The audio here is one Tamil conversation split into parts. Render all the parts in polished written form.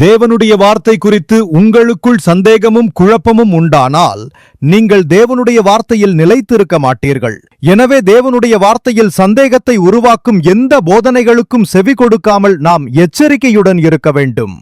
தேவனுடைய வார்த்தை குறித்து உங்களுக்குள் சந்தேகமும் குழப்பமும் உண்டானால் நீங்கள் தேவனுடைய வார்த்தையில் நிலைத்திருக்க மாட்டீர்கள். எனவே தேவனுடைய வார்த்தையில் சந்தேகத்தை உருவாக்கும் எந்த போதனைகளுக்கும் செவி கொடுக்காமல் நாம் எச்சரிக்கையுடன் இருக்க வேண்டும்.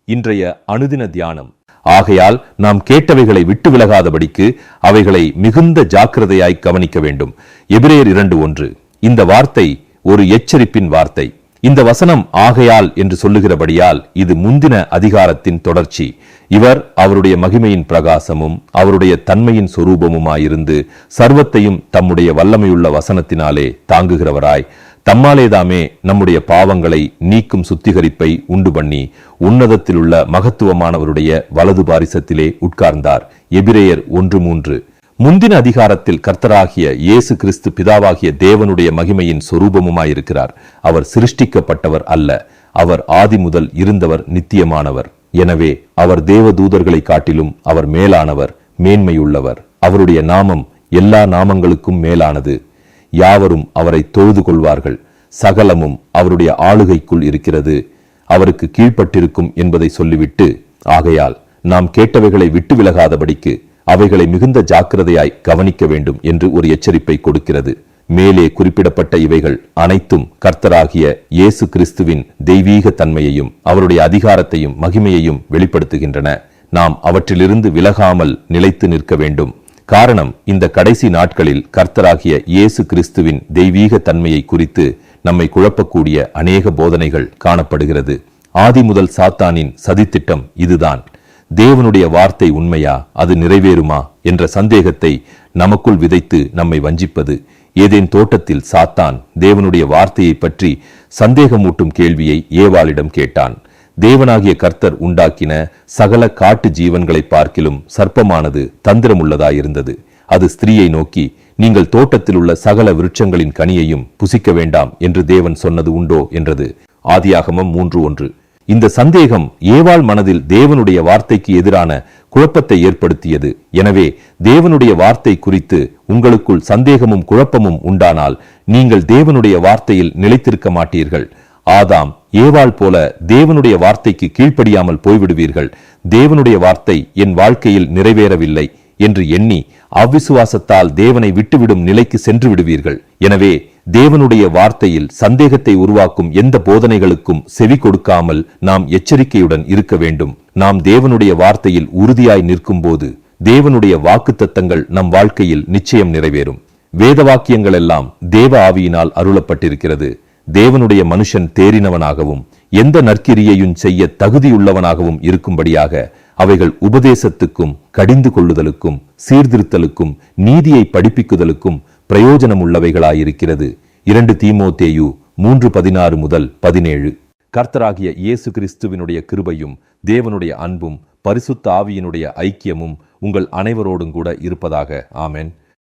இன்றைய அனுதின தியானம். ஆகையால் நாம் கேட்டவைகளை விட்டு விலகாதபடிக்கு அவைகளை மிகுந்த ஜாக்கிரதையாய் கவனிக்க வேண்டும். எபிரேயர் 2:1. இந்த வார்த்தை ஒரு எச்சரிப்பின் வார்த்தை. இந்த வசனம் ஆகையால் என்று சொல்லுகிறபடியால் இது முந்தின அதிகாரத்தின் தொடர்ச்சி. இவர் அவருடைய மகிமையின் பிரகாசமும் அவருடைய தன்மையின் சொரூபமுமாயிருந்து சர்வத்தையும் தம்முடைய வல்லமையுள்ள வசனத்தினாலே தாங்குகிறவராய் தம்மாலேதாமே நம்முடைய பாவங்களை நீக்கும் சுத்திகரிப்பை உண்டு பண்ணி உன்னதத்திலுள்ள மகத்துவமானவருடைய வலது பாரிசத்திலே உட்கார்ந்தார். எபிரேயர் 1:3. முந்தின அதிகாரத்தில் கர்த்தராகிய இயேசு கிறிஸ்து பிதாவாகிய தேவனுடைய மகிமையின் சொரூபமுமாயிருக்கிறார். அவர் சிருஷ்டிக்கப்பட்டவர் அல்ல. அவர் ஆதி முதல் இருந்தவர், நித்தியமானவர். எனவே அவர் தேவ தூதர்களை காட்டிலும் அவர் மேலானவர், மேன்மையுள்ளவர். அவருடைய நாமம் எல்லா நாமங்களுக்கும் மேலானது. யாவரும் அவரை தொழுது கொள்வார்கள். சகலமும் அவருடைய ஆளுகைக்குள் இருக்கிறது, அவருக்கு கீழ்ப்பட்டிருக்கும் என்பதை சொல்லிவிட்டு, ஆகையால் நாம் கேட்டவைகளை விட்டு விலகாதபடிக்கு அவைகளை மிகுந்த ஜாக்கிரதையாய் கவனிக்க வேண்டும் என்று ஒரு எச்சரிப்பை கொடுக்கிறது. மேலே குறிப்பிடப்பட்ட இவைகள் அனைத்தும் கர்த்தராகிய இயேசு கிறிஸ்துவின் தெய்வீக தன்மையையும் அவருடைய அதிகாரத்தையும் மகிமையையும் வெளிப்படுத்துகின்றன. நாம் அவற்றிலிருந்து விலகாமல் நிலைத்து நிற்க வேண்டும். காரணம், இந்த கடைசி நாட்களில் கர்த்தராகிய இயேசு கிறிஸ்துவின் தெய்வீக தன்மையை குறித்து நம்மை குழப்பக்கூடிய அநேக போதனைகள் காணப்படுகிறது. ஆதி முதல் சாத்தானின் சதித்திட்டம் இதுதான். தேவனுடைய வார்த்தை உண்மையா, அது நிறைவேறுமா என்ற சந்தேகத்தை நமக்குள் விதைத்து நம்மை வஞ்சிப்பது. ஏதேன் தோட்டத்தில் சாத்தான் தேவனுடைய வார்த்தையை பற்றி சந்தேகமூட்டும் கேள்வியை ஏவாளிடம் கேட்டான். தேவனாகிய கர்த்தர் உண்டாக்கின சகல காட்டு ஜீவன்களை பார்க்கிலும் சர்ப்பமானது தந்திரமுள்ளதாயிருந்தது. அது ஸ்திரீயை நோக்கி, நீங்கள் தோட்டத்தில் உள்ள சகல விருட்சங்களின் கனியையும் புசிக்க வேண்டாம் என்று தேவன் சொன்னது உண்டோ என்றது. ஆதியாகமம் 3:1. இந்த சந்தேகம் ஏவாள் மனதில் தேவனுடைய வார்த்தைக்கு எதிரான குழப்பத்தை ஏற்படுத்தியது. எனவே தேவனுடைய வார்த்தை குறித்து உங்களுக்குள் சந்தேகமும் குழப்பமும் உண்டானால் நீங்கள் தேவனுடைய வார்த்தையில் நிலைத்திருக்க மாட்டீர்கள். ஆதாம் ஏவாள் போல தேவனுடைய வார்த்தைக்கு கீழ்ப்படியாமல் போய்விடுவீர்கள். தேவனுடைய வார்த்தை என் வாழ்க்கையில் நிறைவேறவில்லை என்று எண்ணி அவ்விசுவாசத்தால் தேவனை விட்டுவிடும் நிலைக்கு சென்று விடுவீர்கள். எனவே தேவனுடைய வார்த்தையில் சந்தேகத்தை உருவாக்கும் எந்த போதனைகளுக்கும் செவி கொடுக்காமல் நாம் எச்சரிக்கையுடன் இருக்க வேண்டும். நாம் தேவனுடைய வார்த்தையில் உறுதியாய் நிற்கும் போது தேவனுடைய வாக்குத்தத்தங்கள் நம் வாழ்க்கையில் நிச்சயம் நிறைவேறும். வேத வாக்கியங்கள் எல்லாம் தேவ ஆவியினால் அருளப்பட்டிருக்கிறது. தேவனுடைய மனுஷன் தேறினவனாகவும் எந்த நற்கிரியையும் செய்ய தகுதியுள்ளவனாகவும் இருக்கும்படியாக அவைகள் உபதேசத்துக்கும் கடிந்து கொள்ளுதலுக்கும் சீர்திருத்தலுக்கும் நீதியை படிப்பிக்குதலுக்கும் பிரயோஜனம் உள்ளவைகளாயிருக்கிறது. 2 தீமோத்தேயு 3:16-17. கர்த்தராகிய இயேசு கிறிஸ்துவினுடைய கிருபையும் தேவனுடைய அன்பும் பரிசுத்த ஆவியினுடைய ஐக்கியமும் உங்கள் அனைவரோடும் கூட இருப்பதாக. ஆமென்.